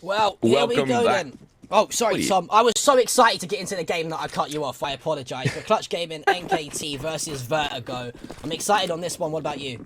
Well, here we go back. then. Oh, sorry, Tom. I was so excited to get into the game that I cut you off. I apologise. The Clutch Gaming NKT versus Vertigo. I'm excited on this one. What about you?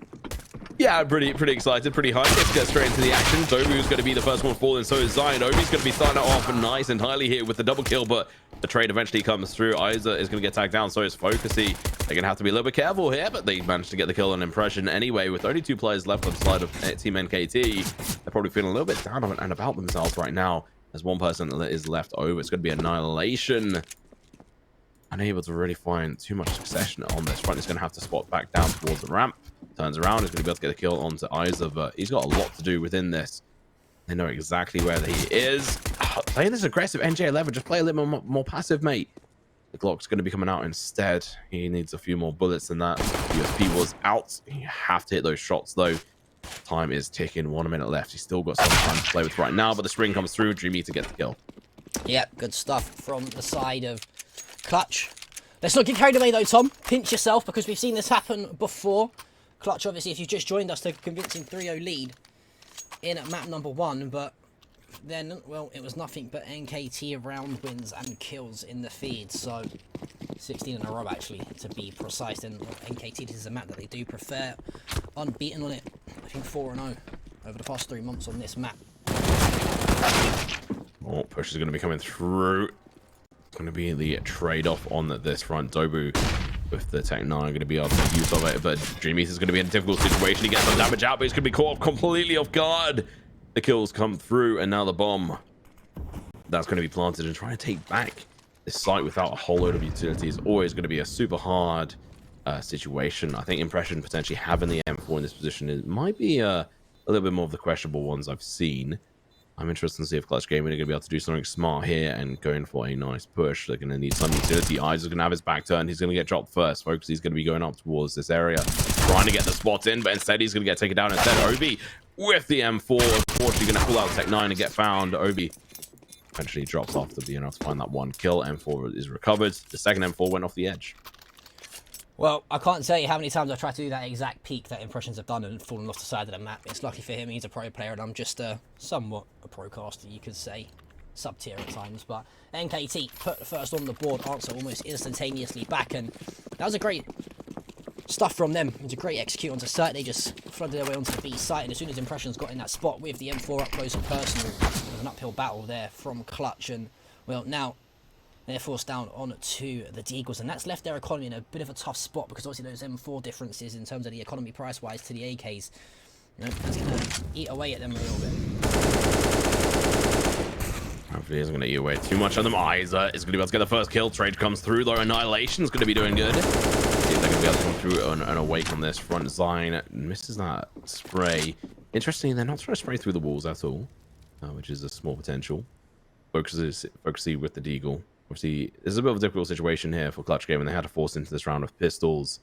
Yeah, pretty excited, pretty hyped. Let's get straight into the action. Dobu's going to be the first one falling, so is Zion. Obi's going to be starting it off nice and highly here with the double kill, but the trade eventually comes through. Isa is going to get tagged down, so is Focusy. They're going to have to be a little bit careful here, but they managed to get the kill on Impression anyway. With only 2 players left on the side of Team NKT, they're probably feeling a little bit down and about themselves right now. There's one person that is left over. It's going to be Annihilation. Unable to really find too much succession on this front. He's going to have to spot back down towards the ramp. Turns around, he's going to be able to get a kill onto Isa, but he's got a lot to do within this. They know exactly where he is. Playing this aggressive NJ11, just play a little more passive, mate. The Glock's going to be coming out instead. He needs a few more bullets than that. USP was out. You have to hit those shots, though. Time is ticking. 1 minute left. He's still got some time to play with right now, but the spring comes through. Dreamy to get the kill. Yep, good stuff from the side of Clutch. Let's not get carried away, though, Tom. Pinch yourself, because we've seen this happen before. Clutch, obviously, if you just joined us, to convincing 3-0 lead in map number 1, but then, well, it was nothing but NKT round wins and kills in the feed, so 16 in a row, actually, to be precise. And NKT, this is a map that they do prefer. Unbeaten on it, I think 4-0 over the past 3 months on this map. Oh, push is going to be coming through. Going to be the trade-off on this front. Dobu with the Tech 9 going to be able to make use of it, but Dreamy is going to be in a difficult situation. He gets some damage out, but he's going to be caught completely off guard. The kills come through, and now the bomb that's going to be planted, and trying to take back this site without a whole load of utility is always going to be a super hard situation. I think Impression potentially having the M4 in this position, it might be a little bit more of the questionable ones I've seen. I'm interested to see if Clutch Gaming are going to be able to do something smart here and going for a nice push. They're going to need some utility. Isa is going to have his back turned. He's going to get dropped first. Focus, he's going to be going up towards this area, trying to get the spot in, but instead he's going to get taken down instead. Obi with the M4, unfortunately going to pull out Tech 9 and get found. Obi eventually drops after being able to find that 1 kill. M4 is recovered. The second M4 went off the edge. Well, I can't tell you how many times I've tried to do that exact peak that Impressions have done and fallen off the side of the map. It's lucky for him, he's a pro player, and I'm just somewhat a pro caster, you could say. Sub-tier at times, but NKT put first on the board, answer almost instantaneously back, and that was a great stuff from them. It was a great execute onto site. They just flooded their way onto the B site, and as soon as Impressions got in that spot with the M4 up close and personal, there was an uphill battle there from Clutch, and, well, now they're forced down on to the Deagles, and that's left their economy in a bit of a tough spot, because obviously those M4 differences in terms of the economy price-wise to the AKs, you know, it's going to eat away at them a little bit. Hopefully he isn't going to eat away too much on them. Isa is going to be able to get the first kill. Trade comes through, though. Annihilation is going to be doing good. See if they're going to be able to come through and awake on this front. Zion misses that spray. Interestingly, they're not trying to spray through the walls at all, which is a small potential. Focusy with the Deagle. Obviously, this is a bit of a difficult situation here for Clutch Game, and they had to force into this round of pistols.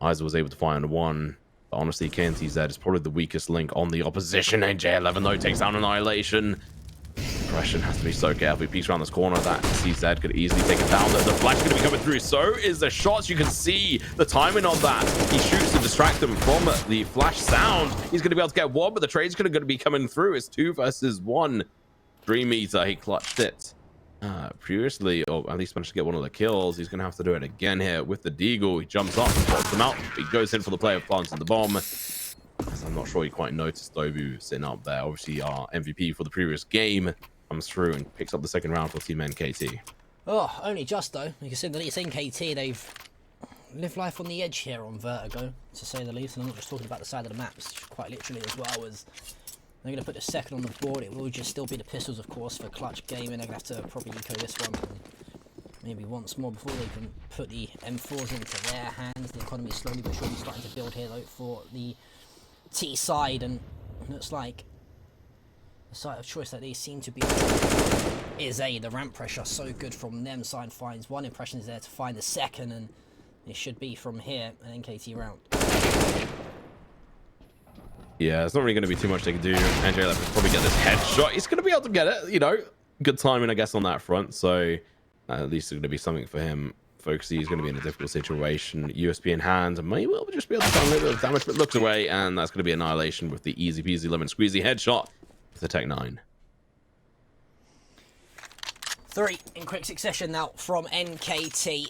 Isa was able to find 1. But honestly, KNTZ is probably the weakest link on the opposition. NJ11, though, takes down Annihilation. Impression has to be so careful. He peeks around this corner. That CZ could easily take it down. The flash is going to be coming through. So is the shots. You can see the timing on that. He shoots to distract them from the flash sound. He's going to be able to get 1, but the trade's going to be coming through. It's 2 versus 1. Dream Eater, he clutched it previously, or at least managed to get 1 of the kills. He's going to have to do it again here with the Deagle. He jumps up, pops him out. He goes in for the play of planting the bomb. I'm not sure he quite noticed Dobu sitting up there. Obviously, our MVP for the previous game comes through and picks up the second round for Team NKT. Oh, only just, though. You can see that it's NKT. They've lived life on the edge here on Vertigo, to say the least. And I'm not just talking about the side of the maps, quite literally as well, as they're going to put the second on the board. It will just still be the pistols, of course, for Clutch Gaming. They're going to have to probably eco this one and maybe once more before they can put the M4s into their hands. The economy is slowly but surely starting to build here, though, for the T side, and it looks like the site of choice that they seem to be is the ramp pressure so good from them. Side finds 1, Impression is there to find the second, and it should be from here an NKT round. Yeah, it's not really going to be too much they can do. NJ will probably get this headshot. He's going to be able to get it, you know. Good timing, I guess, on that front. So at least it's going to be something for him. Focusy is going to be in a difficult situation. USP in hand, may well just be able to find a little bit of damage, but looks away, and that's going to be Annihilation with the easy peasy lemon squeezy headshot with the Tech 9. 3 in quick succession now from NKT.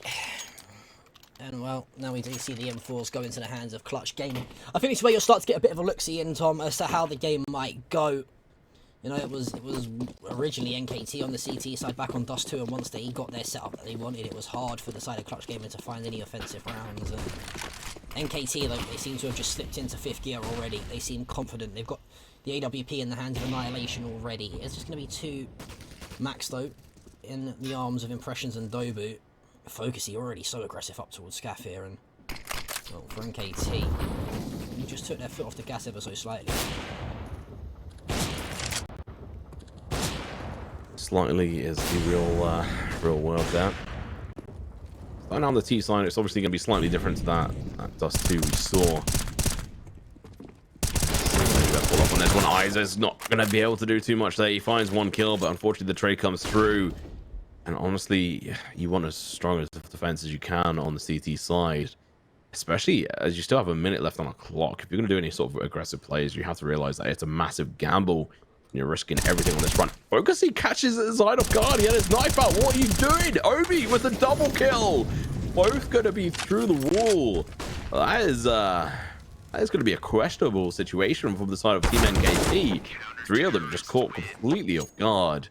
And well, now we do see the M4s go into the hands of Clutch Gaming. I think this is where you'll start to get a bit of a look-see in, Tom, as to how the game might go. You know, it was originally NKT on the CT side back on Dust 2, and once they got their setup that they wanted, it was hard for the side of Clutch Gaming to find any offensive rounds. And NKT, like, they seem to have just slipped into 5th gear already. They seem confident. They've got the AWP in the hands of Annihilation already. It's just going to be 2 Max, though, in the arms of Impressions and Dobu. Focusy already so aggressive up towards Scaff here, and well, for NKT, they just took their foot off the gas ever so slightly. Slightly is the real world there. But now on the T side, it's obviously going to be slightly different to that Dust 2 we saw. Pull up on this one. Isa's not going to be able to do too much there. He finds 1 kill, but unfortunately the trade comes through. And honestly, you want as strong a defense as you can on the CT side, especially as you still have a minute left on the clock. If you're going to do any sort of aggressive plays, you have to realize that it's a massive gamble. You're risking everything on this front. Focusy catches his side off guard. He had his knife out. What are you doing? Obi with the double kill. Both going to be through the wall. That is going to be a questionable situation from the side of Team NKT. 3 of them just caught completely off guard.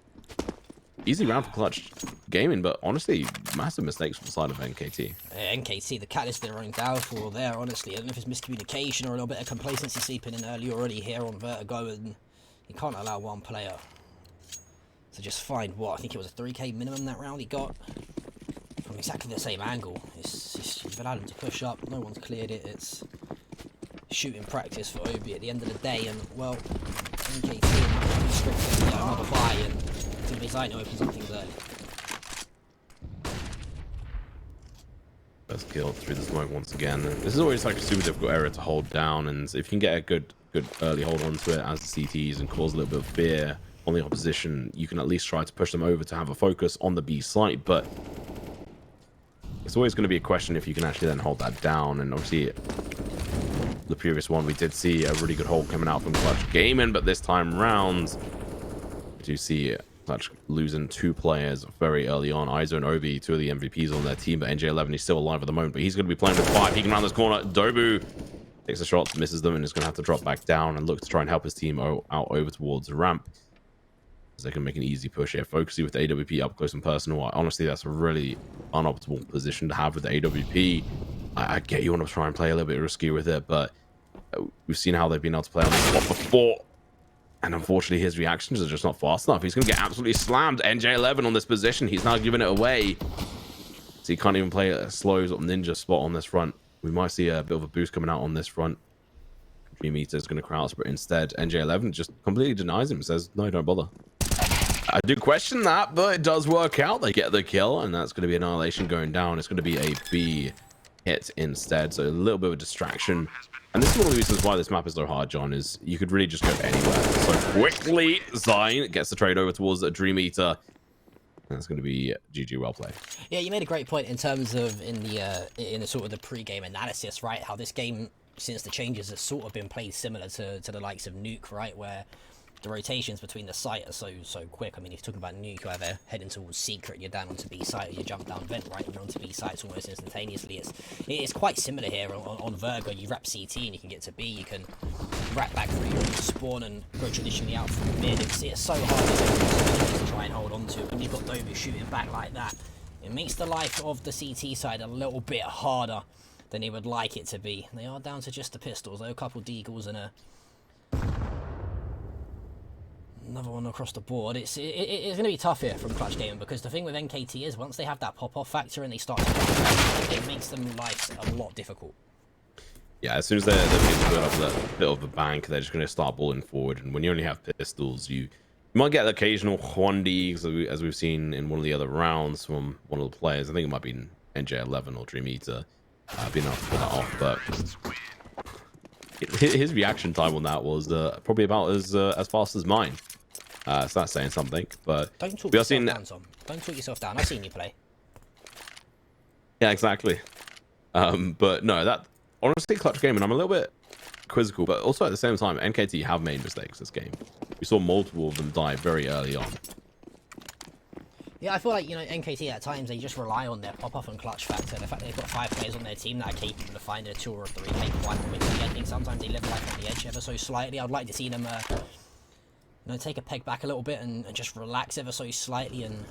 Easy round for Clutch Gaming, but honestly, massive mistakes from the side of NKT. NKT, the catalyst of their own downfall there, honestly. I don't know if it's miscommunication or a little bit of complacency seeping in early already here on Vertigo, and you can't allow one player to just find what? I think it was a 3k minimum that round he got from exactly the same angle. You've allowed him to push up, no one's cleared it. It's shooting practice for Obi at the end of the day, and well, NKT strictly get another buy, and Team Designer opens up things early. First kill through the smoke once again. This is always like a super difficult area to hold down, and if you can get a good early hold onto it as the CTs and cause a little bit of fear on the opposition, you can at least try to push them over to have a focus on the B site. But it's always going to be a question if you can actually then hold that down. And obviously the previous one we did see a really good hold coming out from Clutch Gaming, but this time round we do see Clutch losing 2 players very early on. Izo and Obi, 2 of the MVPs on their team, but NJ11 is still alive at the moment, but he's going to be playing with 5. He can round this corner. Dobu takes the shots, misses them, and is going to have to drop back down and look to try and help his team out over towards the ramp, as they can make an easy push here. Focusy with the AWP up close and personal. Honestly, that's a really unoptimal position to have with the AWP. I get you want to try and play a little bit risky with it, but we've seen how they've been able to play on this spot before. And unfortunately, his reactions are just not fast enough. He's going to get absolutely slammed. NJ11 on this position. He's now giving it away. So he can't even play a slow sort of ninja spot on this front. We might see a bit of a boost coming out on this front. Dream Eater is going to crowd sprint instead. NJ11 just completely denies him. Says, no, don't bother. I do question that, but it does work out. They get the kill, and that's going to be Annihilation going down. It's going to be a B hit instead. So a little bit of a distraction. And this is one of the reasons why this map is so hard, John, is you could really just go anywhere. So quickly, Zine gets the trade over towards the Dream Eater. That's going to be GG, well played. Yeah, you made a great point in terms of in the sort of the pre-game analysis, right? How this game, since the changes, has sort of been played similar to the likes of Nuke, right? Where the rotations between the site are so quick. I mean, if you're talking about Nuke, you're either heading towards Secret, you're down onto B site, or you jump down Vent, right, and you're onto B sites almost instantaneously. It's quite similar here on Vertigo. You wrap CT and you can get to B. You can wrap back through your spawn and go traditionally out from mid. It's so hard to try and hold on to, and you've got Dobu shooting back like that. It makes the life of the CT side a little bit harder than they would like it to be. They are down to just the pistols, though, a couple deagles and another one across the board. It's going to be tough here from Clutch Gaming, because the thing with NKT is once they have that pop-off factor and they start to it makes them life a lot difficult. Yeah, as soon as they're able to build up a bit of a bank, they're just going to start balling forward. And when you only have pistols, you might get the occasional Hundi, as we've seen in one of the other rounds from one of the players. I think it might be NJ11 or Dream Eater being able to pull that off. But his reaction time on that was probably about as fast as mine. So that's saying something. But don't talk yourself down, Tom. Don't talk yourself down. I've seen you play. Yeah, exactly. But no, that honestly, Clutch Gaming, I'm a little bit quizzical, but also at the same time, NKT have made mistakes this game. We saw multiple of them die very early on. Yeah, I feel like, you know, NKT at times, they just rely on their pop-off and clutch factor. The fact that they've got 5 players on their team that are capable of finding a 2 or a 3 capable of winning the ending. Sometimes they live life on the edge ever so slightly. I'd like to see them, you know, take a peg back a little bit and just relax ever so slightly and,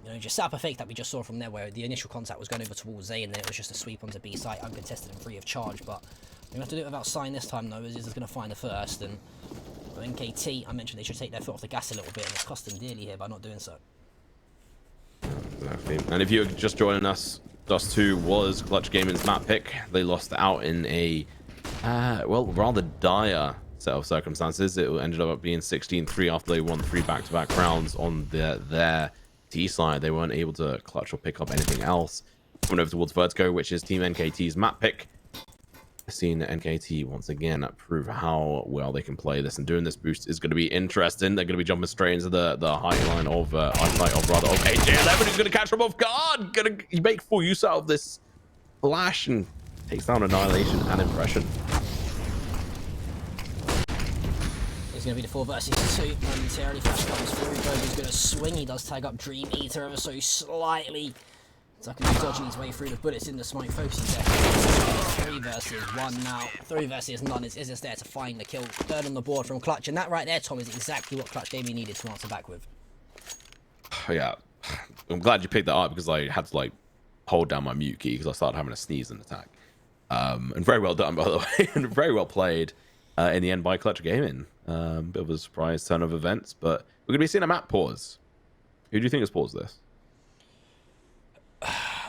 you know, just set up a fake that we just saw from there where the initial contact was going over towards A and then it was just a sweep onto B site, uncontested and free of charge. But we have to do it without sign this time, though, as is going to find the first. And NKT, I mentioned they should take their foot off the gas a little bit, and it's cost them dearly here by not doing so. Exactly. And if you're just joining us, Dust 2 was Clutch Gaming's map pick. They lost out in a, well, rather dire set of circumstances. It ended up being 16-3 after they won 3 back-to-back rounds on their T side. They weren't able to clutch or pick up anything else. Coming over towards Vertigo, which is Team NKT's map pick. Seeing NKT once again prove how well they can play this, and doing this boost is going to be interesting. They're going to be jumping straight into the high line of eyesight of AJ11, who's going to catch them off guard. Going to make full use out of this flash and takes down Annihilation and Impression. It's going to be the 4 versus 2 momentarily. Flash comes through. Dover's going to swing. He does tag up Dream Eater ever so slightly. Ducking and dodging his way through the bullets in the smoke, focusing there. 3 versus 1 now. 3 versus none is Isis there to find the kill. 3rd on the board from Clutch. And that right there, Tom, is exactly what Clutch Gaming needed to answer back with. Yeah. I'm glad you picked that up because I had to, like, hold down my mute key because I started having a sneeze and attack. And very well done, by the way. And very well played in the end by Clutch Gaming. Bit of a surprise turn of events. But we're going to be seeing a map pause. Who do you think has paused this?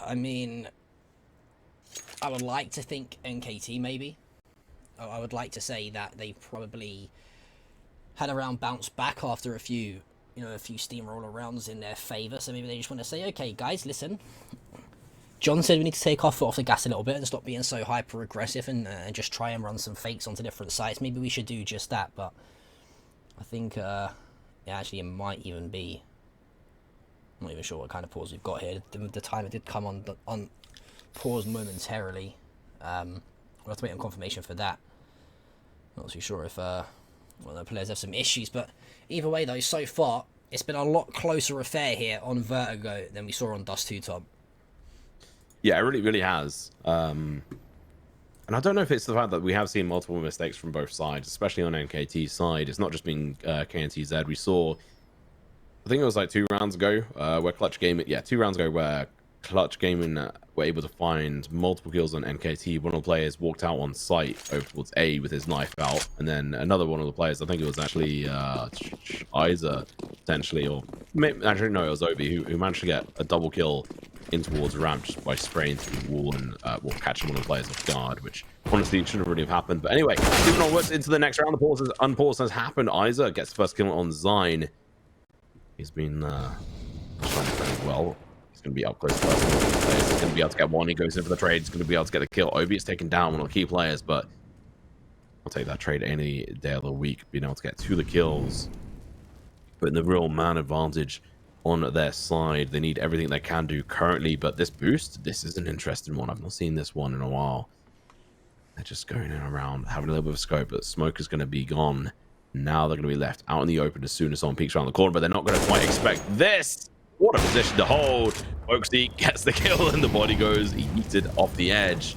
I mean, I would like to think NKT maybe. I would like to say that they probably had a round bounce back after a few steamroller rounds in their favour. So maybe they just want to say, okay, guys, listen. John said we need to take our foot off the gas a little bit and stop being so hyper aggressive and just try and run some fakes onto different sites. Maybe we should do just that. But I think actually it might even be. I'm not even sure what kind of pause we've got here. The timer did come on pause momentarily. We'll have to wait on confirmation for that. Not too sure if the players have some issues, but either way though, so far it's been a lot closer affair here on Vertigo than we saw on Dust 2, Tom. Yeah, it really has. And I don't know if it's the fact that we have seen multiple mistakes from both sides, especially on NKT's side. It's not just been KNTZ. We saw, I think it was like 2 rounds ago, where Clutch Gaming, 2 rounds ago, where Clutch Gaming were able to find multiple kills on NKT. One of the players walked out on site over towards A with his knife out, and then another one of the players, I think it was actually Isa, potentially, or actually no, it was Obi, who managed to get a double kill in towards ramp just by spraying through the wall and catching one of the players off guard, which honestly shouldn't really have happened. But anyway, moving onwards into the next round, the unpause has happened. Isa gets the first kill on Zine. He's been trying very well. He's going to be up close to us. He's going to be able to get one. He goes in for the trade. He's going to be able to get the kill. Obi is taken down, one of the key players, but I'll take that trade any day of the week. Being able to get 2 of the kills, but in the real man advantage on their side. They need everything they can do currently, but this boost, this is an interesting one. I've not seen this one in a while. They're just going in around, having a little bit of scope, but smoke is going to be gone. Now they're going to be left out in the open as soon as someone peeks around the corner, but they're not going to quite expect this. What a position to hold. Folksy gets the kill and the body goes yeeted off the edge.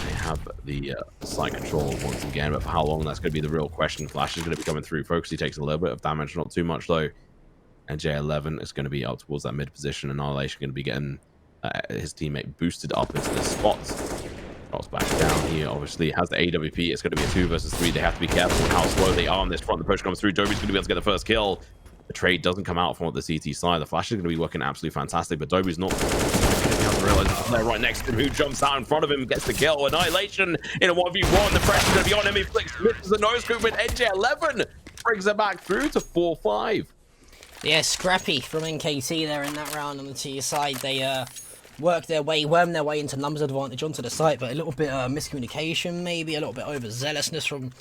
They have the side control once again, but for how long, that's going to be the real question. Flash is going to be coming through. Folksy takes a little bit of damage, not too much though. And J11 is going to be up towards that mid position. Annihilation going to be getting his teammate boosted up into the spots. Drops back down here, obviously has the AWP. It's going to be a 2 versus 3. They have to be careful with how slow they are on this front. The push comes through. Dobby's going to be able to get the first kill. The trade doesn't come out from the CT side. The flash is going to be working absolutely fantastic, but Dobby's not going to realize the player right next to him who jumps out in front of him, gets the kill. Annihilation in a 1v1. The pressure's going to be on him. He flicks, misses the nose scoop with NJ11. Brings it back through to 4-5. Yeah, scrappy from NKT there in that round on the T side. They wormed their way into numbers advantage onto the site, but a little bit of miscommunication, maybe a little bit overzealousness from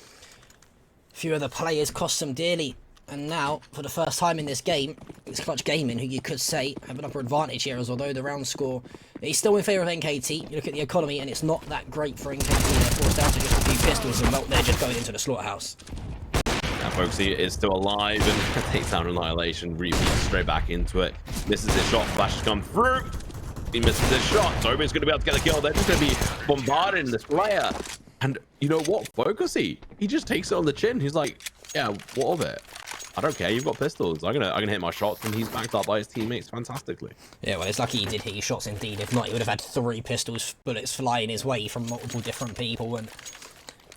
a few other players cost them dearly. And now, for the first time in this game, it's Clutch Gaming, who you could say have an upper advantage here, as although the round score is still in favour of NKT. You look at the economy, and it's not that great for NKT. They're forced down to just a few pistols, and they're just going into the slaughterhouse. Yeah, Folksy is still alive and takes down Annihilation, repeats straight back into it. Misses his shot, flashes come through. He misses his shot. Doby's going to be able to get a kill. They're just going to be bombarding this player. And you know what? Folksy, he just takes it on the chin. He's like, yeah, what of it? I don't care. You've got pistols. I'm gonna hit my shots, and he's backed up by his teammates fantastically. Yeah, well, it's lucky he did hit his shots indeed. If not, he would have had 3 pistols bullets flying his way from multiple different people. And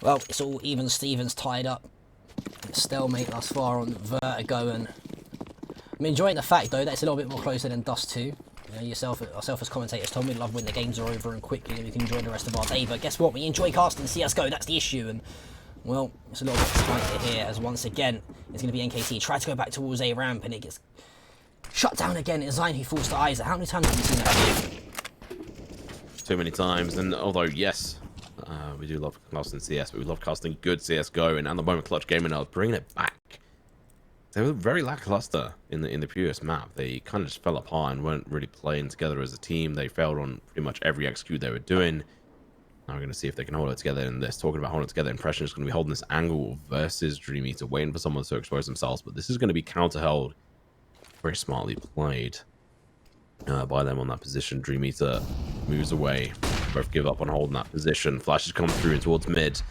well, it's all even Stevens tied up. Stalemate thus far on Vertigo, and I'm enjoying the fact though that it's a little bit more closer than Dust 2. You know, ourselves as commentators told me love when the games are over and quickly and we can enjoy the rest of our day. But guess what? We enjoy casting CSGO. That's the issue. And well, it's a little bit tighter here as once again it's going to be NKT. Try to go back towards A ramp and it gets shut down again. It's Zine who falls to Isaac. How many times have you seen that? Too many times. And although yes, we do love casting CS, but we love casting good CSGO. And at the moment, Clutch Gaming are bringing it back. They were very lackluster in the previous map. They kind of just fell apart and weren't really playing together as a team. They failed on pretty much every execute they were doing. Now we're going to see if they can hold it together in this. Talking about holding it together, Impression is going to be holding this angle versus Dream Eater, waiting for someone to expose themselves. But this is going to be counter-held. Very smartly played by them on that position. Dream Eater moves away. Both give up on holding that position. Flashes come through towards mid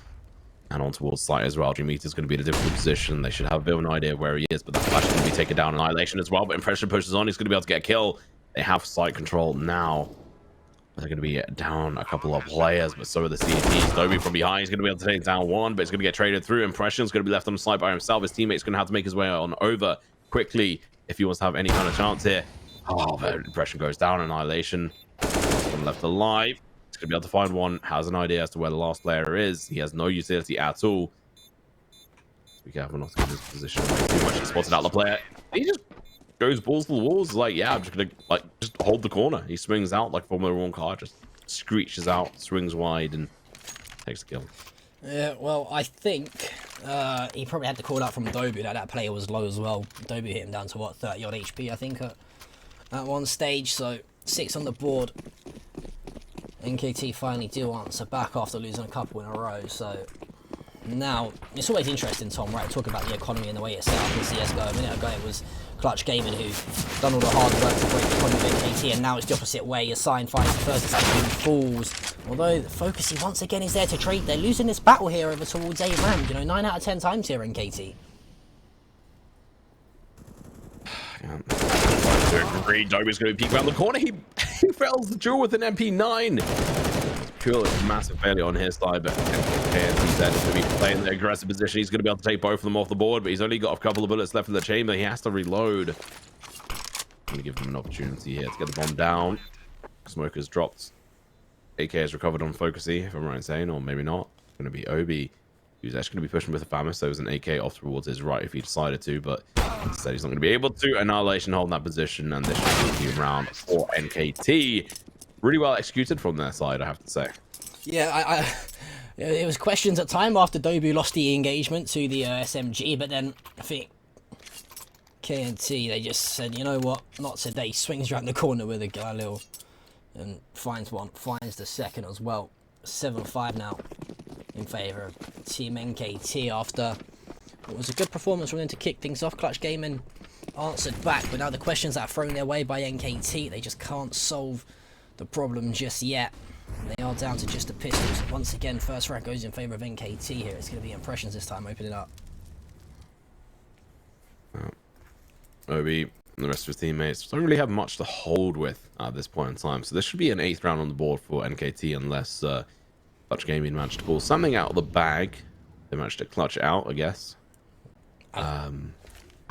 and on towards site as well. Dream Eater is going to be in a difficult position. They should have a bit of an idea of where he is, but that flash is going to be taken down. Annihilation as well, but Impression pushes on. He's going to be able to get a kill. They have site control now. They're going to be down a couple of players, but so are the CTs. Doby from behind is going to be able to take down one, but it's going to get traded through. Impression's going to be left on the site by himself. His teammate's going to have to make his way on over quickly if he wants to have any kind of chance here. Oh, but Impression goes down. Annihilation left alive. He's going to be able to find one. Has an idea as to where the last player is. He has no utility at all. Be careful not to get his position away too much. He spotted out the player. He just goes balls to the walls. Like, yeah, I'm just gonna just hold the corner. He swings out like Formula 1 car, just screeches out, swings wide, and takes the kill. Yeah, well, I think he probably had to call out from Doby that player was low as well. Doby hit him down to what, 30 odd HP, I think, at one stage. So 6 on the board. NKT finally do answer back after losing a couple in a row. So now it's always interesting, Tom, right? Talk about the economy and the way it's set up in CSGO. A minute ago it was Clutch Gaming who done all the hard work to break the economy of NKT, and now it's the opposite way. Assign finds the first attack and falls. Although Focusy once again is there to trade. They're losing this battle here over towards A ramp. You know, 9 out of 10 times here NKT. Agreed. Doby's going to peek around the corner. He fails the duel with an MP9. Pure massive failure on his side, but he's going to be playing the aggressive position. He's going to be able to take both of them off the board, but he's only got a couple of bullets left in the chamber. He has to reload. I'm going to give him an opportunity here to get the bomb down. Smoker's dropped. AK has recovered on Focusy, if I'm right in saying, or maybe not. It's going to be Obi, who's actually going to be pushing with a Famis. So there's an AK off towards his right if he decided to, but instead he's not going to be able to. Annihilation holding that position, and this should be around for NKT. Really well executed from their side, I have to say. Yeah, it was questions at time after Dobu lost the engagement to the SMG, but then I think KNT, they just said, you know what, not today. Swings around the corner with a Galil and finds one, finds the second as well. 7-5 now in favour of Team NKT after what was a good performance from them to kick things off. Clutch Gaming answered back, but now the questions that are thrown their way by NKT, they just can't solve the problem just yet. They are down to just the pistols. Once again, first round goes in favour of NKT here. It's going to be Impressions this time, opening up. Obi and the rest of his teammates don't really have much to hold with at this point in time. So this should be an 8th round on the board for NKT unless Clutch Gaming managed to pull something out of the bag. They managed to clutch out, I guess.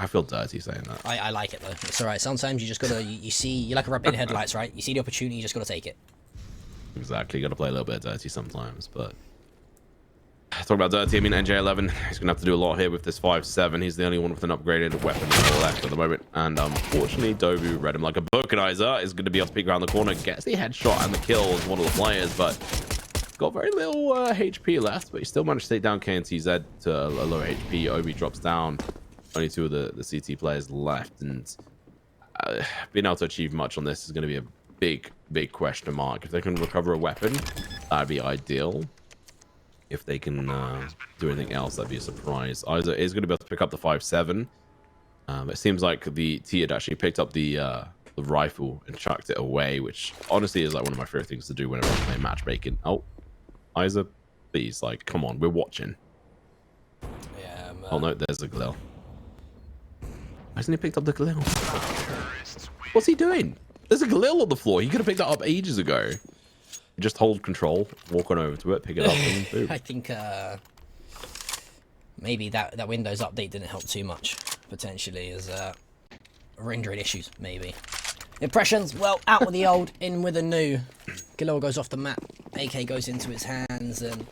I feel dirty saying that. I like it though. It's alright. Sometimes you just gotta, you see, you're like a rabbit in headlights, right? You see the opportunity, you just gotta take it. Exactly. You gotta play a little bit dirty sometimes, but talking about dirty, I mean NJ11, he's gonna have to do a lot here with this 5-7. He's the only one with an upgraded weapon left at the moment, and unfortunately Dobu read him like a book, and Isa is gonna be able to peek around the corner, gets the headshot and the kill as one of the players, but got very little HP left, but he still managed to take down KNTZ to a low HP. Obi drops down. Only 2 of the CT players left, and being able to achieve much on this is going to be a big question mark. If they can recover a weapon, that'd be ideal. if they can do anything else, that'd be a surprise. Isa is going to be able to pick up the 5.7. It seems like the T had actually picked up the rifle and chucked it away, which honestly is like one of my favorite things to do whenever I'm playing matchmaking. Oh, Isa, please, like, come on, we're watching. Yeah. Oh no, there's a Galil. Hasn't he picked up the Galil? What's he doing? There's a Galil on the floor. He could have picked that up ages ago. Just hold control, walk on over to it, pick it up, and boom. I think maybe that Windows update didn't help too much, potentially, as rendering issues, maybe. Impressions, well, out with the old, in with the new. Galil goes off the map, AK goes into his hands, and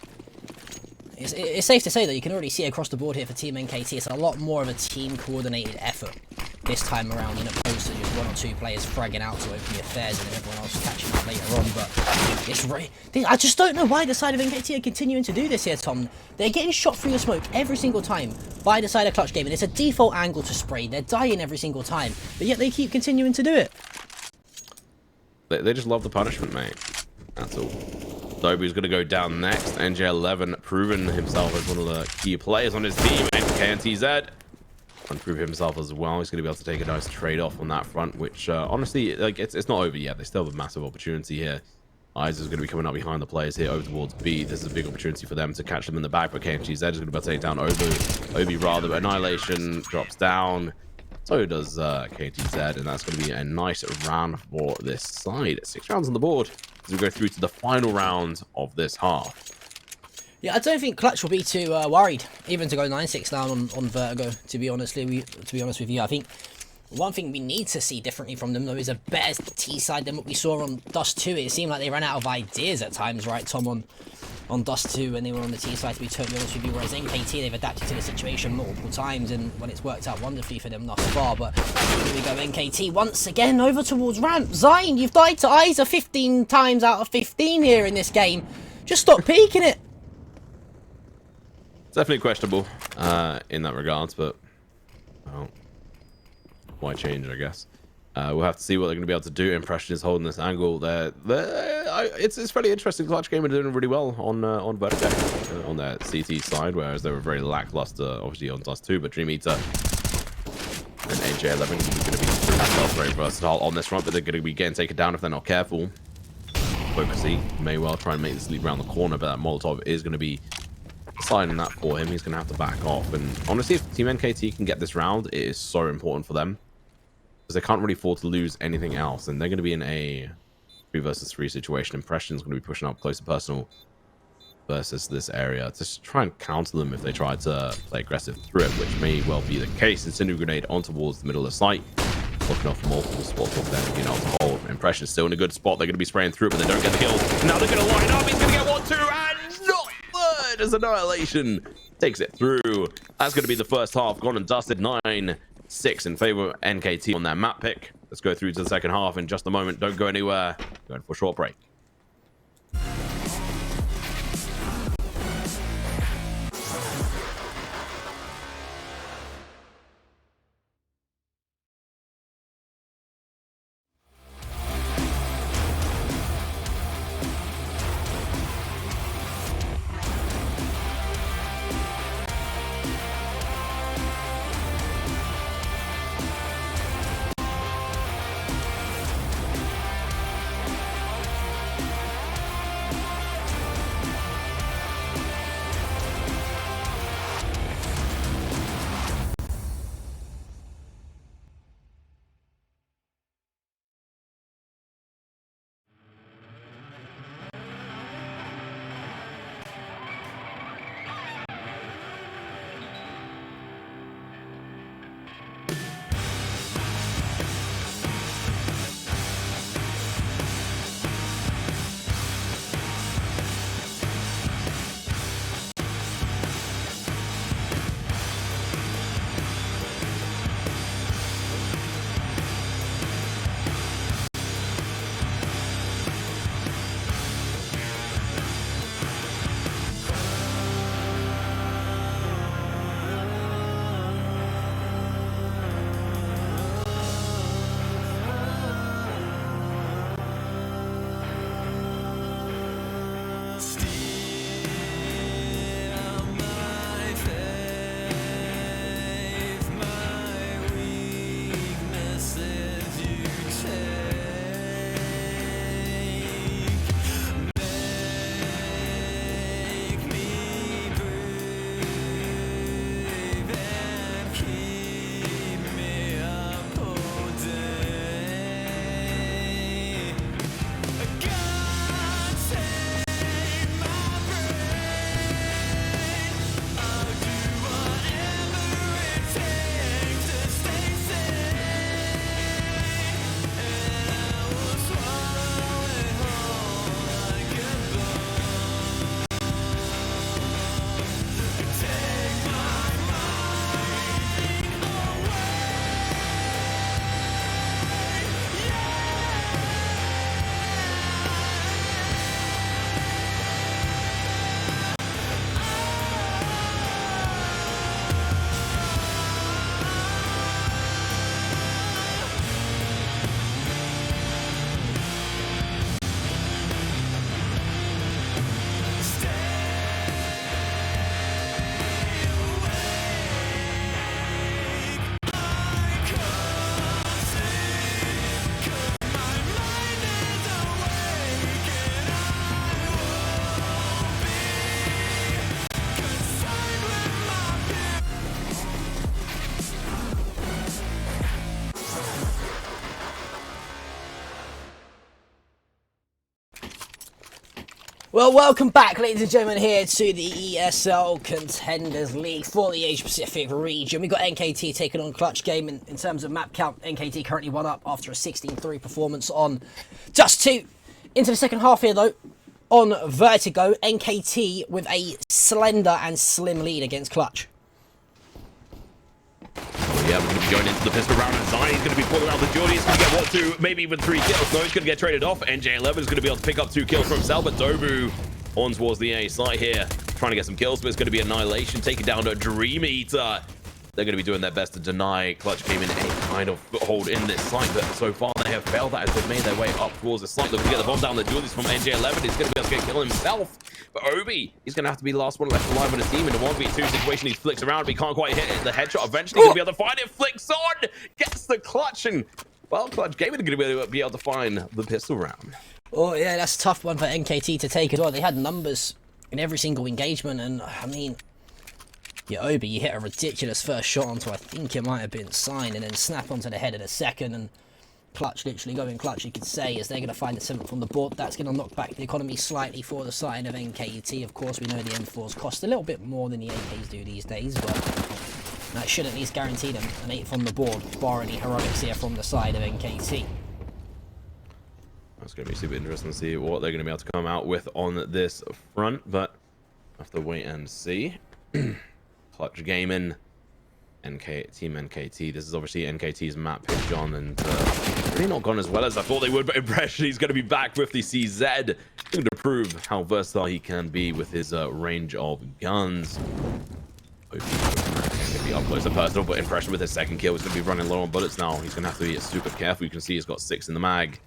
it's safe to say that you can already see across the board here for Team NKT, it's a lot more of a team-coordinated effort this time around, in opposed to just one or two players fragging out to open the affairs and then everyone else catching up later on. But I just don't know why the side of NKT are continuing to do this here, Tom. They're getting shot through the smoke every single time by the side of Clutch Gaming. It's a default angle to spray. They're dying every single time, but yet they keep continuing to do it. They just love the punishment, mate. That's all. Dobby's going to go down next. NJ11 proven himself as one of the key players on his team. And KNTZ and prove himself as well. He's going to be able to take a nice trade-off on that front, which honestly, like, it's not over yet. They still have a massive opportunity here. Eyes is going to be coming up behind the players here over towards B. This is a big opportunity for them to catch them in the back, but KNTZ is going to be able to take down Obi rather. But Annihilation drops down. So does KTZ, and that's going to be a nice round for this side. 6 rounds on the board as we go through to the final round of this half. Yeah, I don't think Clutch will be too worried, even to go 9-6 down on Vertigo, to be honest with you. I think one thing we need to see differently from them, though, is a better T side than what we saw on Dust 2. It seemed like they ran out of ideas at times, right, Tom, on Dust 2 when they were on the T side, to be totally honest with you, whereas NKT, they've adapted to the situation multiple times, and when it's worked out wonderfully for them thus far. But here we go, NKT once again over towards ramp. Zine, you've died to Isa 15 times out of 15 here in this game. Just stop peeking it. Definitely questionable in that regards, but well, why change, I guess. We'll have to see what they're going to be able to do. Impression is holding this angle there. It's fairly interesting. Clutch Gamer doing really well on Vertigo on their CT side, whereas they were very lackluster, obviously, on Dust 2. But Dream Eater and AJ11 are going to be very versatile on this front, but they're going to be getting taken down if they're not careful. Focusy may well try and make this lead around the corner, but that Molotov is going to be signing that for him. He's going to have to back off. And honestly, if Team NKT can get this round, it is so important for them, because they can't really afford to lose anything else, and they're going to be in a 3 versus 3 situation. Impression's going to be pushing up close to personal versus this area to try and counter them if they try to play aggressive through it, which may well be the case. Incendiary grenade on towards the middle of the site, looking off multiple spots of them, to hold. Impression's still in a good spot. They're going to be spraying through it, but they don't get the kill. Now they're going to line up. He's going to get 1-2, and not third as Annihilation takes it through. That's going to be the first half gone and dusted. 9-6 in favor of NKT on that map pick. Let's go through to the second half in just a moment. Don't go anywhere. Going for a short break. Well, welcome back, ladies and gentlemen, here to the ESL Contenders League for the Asia Pacific region. We've got NKT taking on Clutch Gaming. In terms of map count, NKT currently 1 up after a 16-3 performance on Just 2. Into the second half here, though, on Vertigo, NKT with a slender and slim lead against Clutch. Yeah, we're going to be going into the pistol round, and Zion is going to be pulling out the Geordie. He's going to get 1, 2, maybe even 3 kills. No, he's going to get traded off. NJ11 is going to be able to pick up 2 kills for himself, but Dobu on towards the A side here, trying to get some kills, but it's going to be Annihilation, taking down a Dream Eater. They're going to be doing their best to deny Clutch Gaming any kind of foothold in this site, but so far they have failed that as they've made their way up towards the site. Looking to get the bomb down. The Geordies from NJ11. He's going to be able to get kill himself. But Obi, he's going to have to be the last one left alive on his team in a 1v2 situation. He flicks around, but he can't quite hit it. The headshot eventually going to be able to find it. Flicks on, gets the clutch, and well, Clutch Gaming are going to be able to find the pistol round. Oh yeah, that's a tough one for NKT to take as well. They had numbers in every single engagement, and I mean, yeah, Obi, you hit a ridiculous first shot onto, I think it might have been Sign, and then snap onto the head of the second, and Clutch literally going clutch, you could say, as they're going to find the 7th on the board. That's going to knock back the economy slightly for the side of NKT. Of course, we know the M4s cost a little bit more than the AKs do these days, but that should at least guarantee them an 8th on the board, bar any heroics here from the side of NKT. It's going to be super interesting to see what they're going to be able to come out with on this front, but I have to wait and see. Clutch Gaming, Team NKT. This is obviously NKT's map pick, John, and really not gone as well as I thought they would, but impression he's going to be back with the CZ, going to prove how versatile he can be with his range of guns. Going to be up close and personal, but impression with his second kill is going to be running low on bullets now. He's going to have to be super careful. You can see he's got 6 in the mag.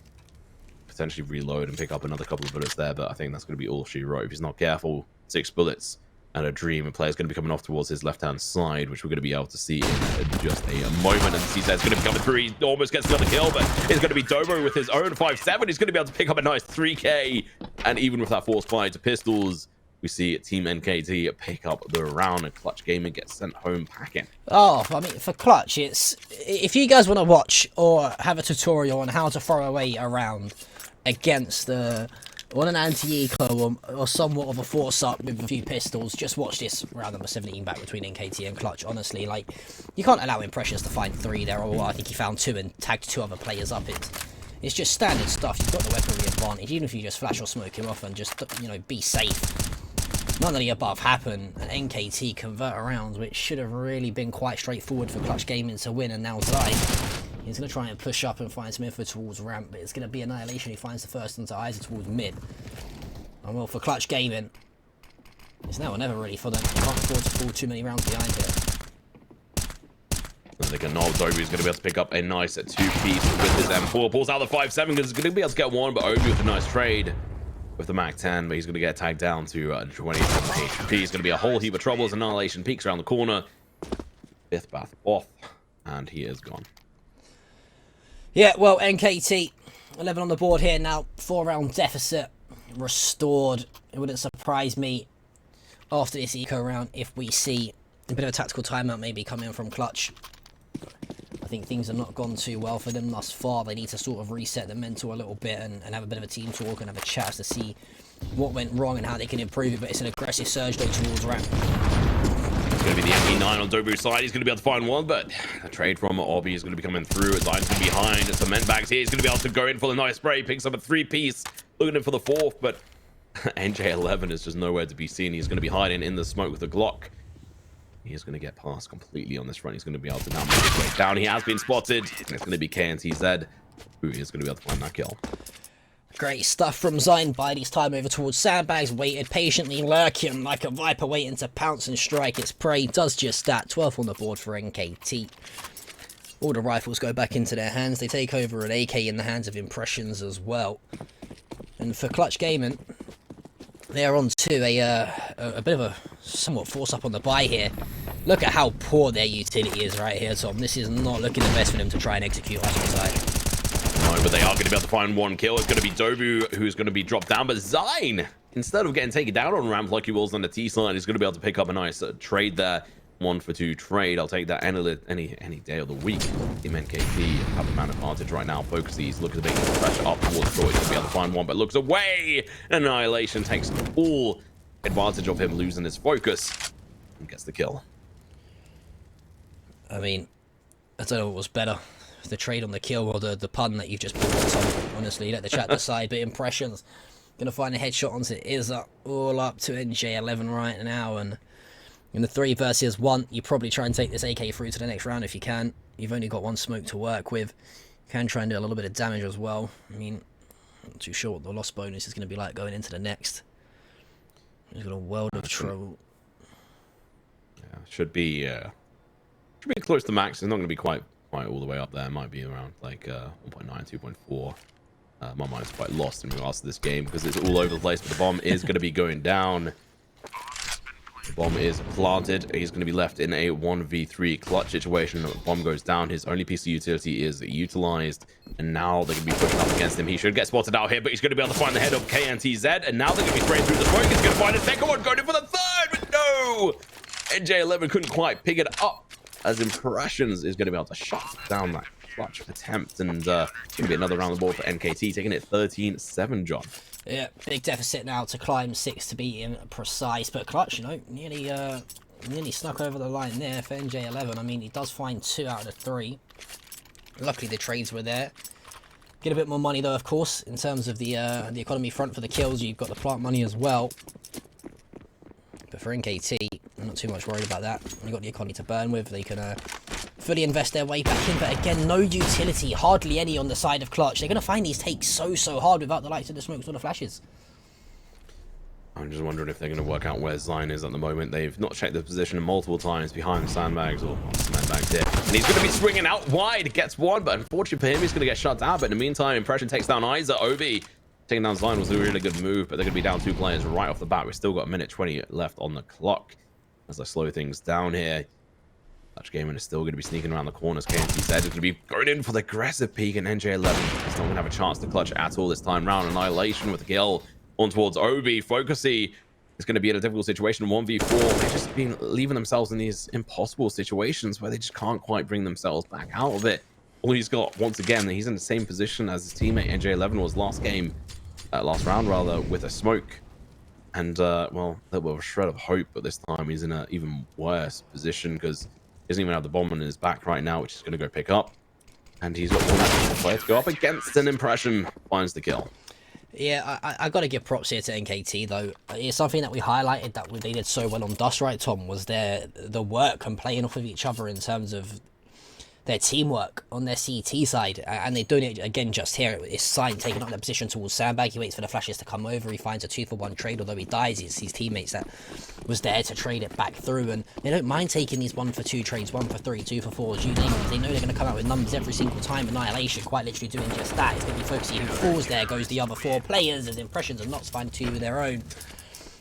Potentially reload and pick up another couple of bullets there, but I think that's going to be all she wrote. If he's not careful, 6 bullets and a Dream, a player's going to be coming off towards his left-hand side, which we're going to be able to see in just a moment. And CZ is going to be coming through. He almost gets another kill, but it's going to be Domo with his own 5-7. He's going to be able to pick up a nice 3k. And even with that force fire to pistols, we see Team NKT pick up the round, and Clutch Gaming gets sent home packing. Oh, I mean, for Clutch, it's, if you guys want to watch or have a tutorial on how to throw away a round against on an anti-eco or somewhat of a force-up with a few pistols, just watch this round number 17 back between NKT and Clutch. Honestly, like, you can't allow Impressions to find 3 there, or I think he found 2 and tagged 2 other players up. It's just standard stuff. You've got the weaponry advantage, even if you just flash or smoke him off and just, you know, be safe. None of the above happen, and NKT convert a round, which should have really been quite straightforward for Clutch Gaming to win, and now Zai, he's going to try and push up and find some info towards ramp, but it's going to be Annihilation. He finds the first into Isaac towards mid. And well, for Clutch Gaming, it's now or never really for them. You can't afford to fall too many rounds behind here. I think Dobu is going to be able to pick up a nice 2-piece with his M4. Pulls out the 5-7 because he's going to be able to get 1, but Obi with a nice trade with the Mac 10, but he's going to get tagged down to 27 HP. He's going to be a whole heap of troubles. Annihilation peeks around the corner. 5th bath off, and he is gone. Yeah, well, NKT 11 on the board here now. 4-round deficit restored. It wouldn't surprise me after this eco round if we see a bit of a tactical timeout maybe coming from Clutch. I think things have not gone too well for them thus far. They need to sort of reset the mental a little bit and have a bit of a team talk and have a chat to see what went wrong and how they can improve it. But it's an aggressive surge though towards ramp. It's going to be the MP9 on Dobu's side. He's going to be able to find 1, but a trade from Obi is going to be coming through. Zion's going to be behind. Cement bags here. He's going to be able to go in for the nice spray. Picks up a 3-piece. Looking in for the 4th, but NJ11 is just nowhere to be seen. He's going to be hiding in the smoke with the Glock. He is going to get past completely on this front. He's going to be able to now make his way down. He has been spotted. And it's going to be KNTZ who is going to be able to find that kill. Great stuff from Zion. Bidey's time over towards sandbags. Waited patiently, lurking like a viper waiting to pounce and strike its prey. Does just that. 12th on the board for NKT. All the rifles go back into their hands. They take over an AK in the hands of Impressions as well. And for Clutch Gaming, they are on to a bit of a somewhat force up on the buy here. Look at how poor their utility is right here, Tom. This is not looking the best for them to try and execute on the side. No, but they are going to be able to find 1 kill. It's going to be Dobu who's going to be dropped down, but Zine, instead of getting taken down on ramp like he was on the T side, he's going to be able to pick up a nice trade there. 1-for-2 trade. I'll take that any day of the week. Team NKT have a man advantage right now. Focusy's looking to make the pressure up towards Troy. He's going to be able to find one, but looks away. Annihilation takes full advantage of him losing his focus and gets the kill. I mean, I don't know what was better, the trade on the kill or the pun that you've just pulled on Tom. Honestly, let the chat decide, but impressions. Gonna find a headshot onto Izza, all up to NJ11 right now, and in the 3 versus 1, you probably try and take this AK through to the next round if you can. You've only got 1 smoke to work with. You can try and do a little bit of damage as well. I mean, I'm not too sure what the loss bonus is going to be like going into the next. He's got a world of trouble. Yeah, should be close to max. It's not going to be quite all the way up there. It might be around like 1.9, 2.4. My mind's quite lost in regards to this game because it's all over the place, but the bomb is going to be going down. The bomb is planted. He's going to be left in a 1v3 clutch situation. The bomb goes down. His only piece of utility is utilized, and now they're going to be pushing up against him. He should get spotted out here, but he's going to be able to find the head of KNTZ, and now they're going to be spraying through the smoke. He's going to find a second one, going in for the third, but no! NJ11 couldn't quite pick it up, as Impressions is going to be able to shut down that clutch attempt, and it's going to be another round of the ball for NKT, taking it 13-7, John. Yeah, big deficit now to climb 6 to beat him. Precise, but clutch, you know, nearly snuck over the line there for NJ11. I mean, he does find 2 out of the 3. Luckily, the trades were there. Get a bit more money, though, of course, in terms of the economy front for the kills. You've got the plant money as well. But for NKT, I'm not too much worried about that. You've got the economy to burn with. They can fully invest their way back in, but again, no utility, hardly any on the side of clutch. They're going to find these takes so hard without the likes of the smokes or the flashes. I'm just wondering if they're going to work out where Zine is at the moment. They've not checked the position multiple times behind the sandbags or sandbags here. And he's going to be swinging out wide, gets one, but unfortunately for him, he's going to get shut down. But in the meantime, Impression takes down Isa. Ovi taking down Zine was a really good move, but they're going to be down 2 players right off the bat. We've still got 1:20 left on the clock as I slow things down here. Clutch Gaming is still going to be sneaking around the corners. KNTZ is going to be going in for the aggressive peek, and NJ11 is not going to have a chance to clutch at all this time round. Annihilation with the kill on towards Obi. Focusy is going to be in a difficult situation. 1v4. They've just been leaving themselves in these impossible situations where they just can't quite bring themselves back out of it. All he's got, once again, he's in the same position as his teammate NJ11 was last round rather, with a smoke. And, well, a little bit of a shred of hope, but this time he's in an even worse position because he doesn't even have the bomb on his back right now, which is going to go pick up. And he's got 1 action player to go up against, an Impression finds the kill. Yeah, I got to give props here to NKT, though. It's something that we highlighted that they did so well on Dust, right, Tom, was the work and playing off of each other in terms of their teamwork on their CT side, and they're doing it again just here. It's Sign taking up their position towards Sandbag. He waits for the flashes to come over. He finds a 2-for-1 trade, although he dies. It's his teammates that was there to trade it back through, and they don't mind taking these 1-for-2 trades, 1-for-3, 2-for-4s, you name it. They know they're going to come out with numbers every single time. Annihilation quite literally doing just that. It's going to be Focusyy who falls there, goes the other 4 players as Impressions and Knots find 2 of their own.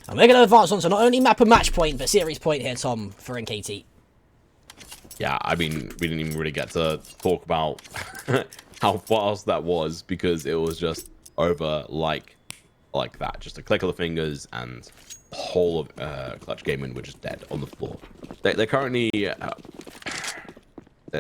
And we're going to advance on to not only map and match point, but series point here, Tom, for NKT. Yeah, I mean, we didn't even really get to talk about how fast that was because it was just over like that. Just a click of the fingers and the whole of Clutch Gaming were just dead on the floor. They're currently they're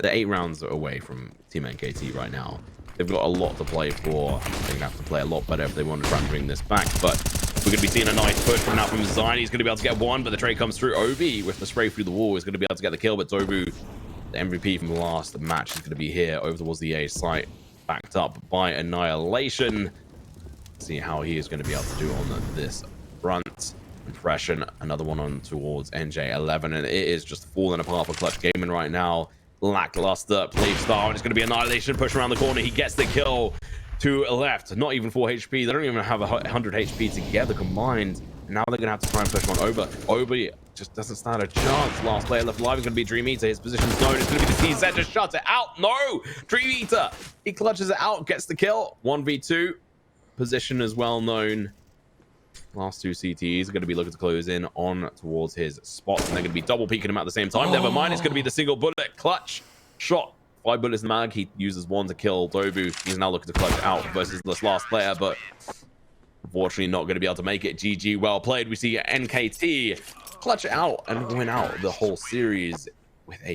8 rounds away from Team NKT right now. They've got a lot to play for. They're going to have to play a lot better if they want to try and bring this back. But we're going to be seeing a nice push coming out from Zine. He's going to be able to get one, but the trade comes through. Ovi with the spray through the wall is going to be able to get the kill, but Zobu, the MVP from the last match, is going to be here over towards the A site, backed up by Annihilation. See how he is going to be able to do on this front. Impression, another one on towards NJ11, and it is just falling apart for Clutch Gaming right now. Lackluster play style, and it's going to be Annihilation push around the corner. He gets the kill. 2 left, not even 4 HP. They don't even have 100 HP together combined. Now they're going to have to try and push one over. Obi just doesn't stand a chance. Last player left alive is going to be Dream Eater. His position's known. It's going to be the CZ. Just shuts it out. No! Dream Eater. He clutches it out, gets the kill. 1v2. Position is well known. Last 2 CTs are going to be looking to close in on towards his spots, and they're going to be double peeking him at the same time. Never mind. It's going to be the single bullet clutch shot. 5 bullets in the mag. He uses 1 to kill Dobu. He's now looking to clutch out versus this last player, but Unfortunately, not going to be able to make it. GG, well played. We see NKT clutch out and win out the whole series with a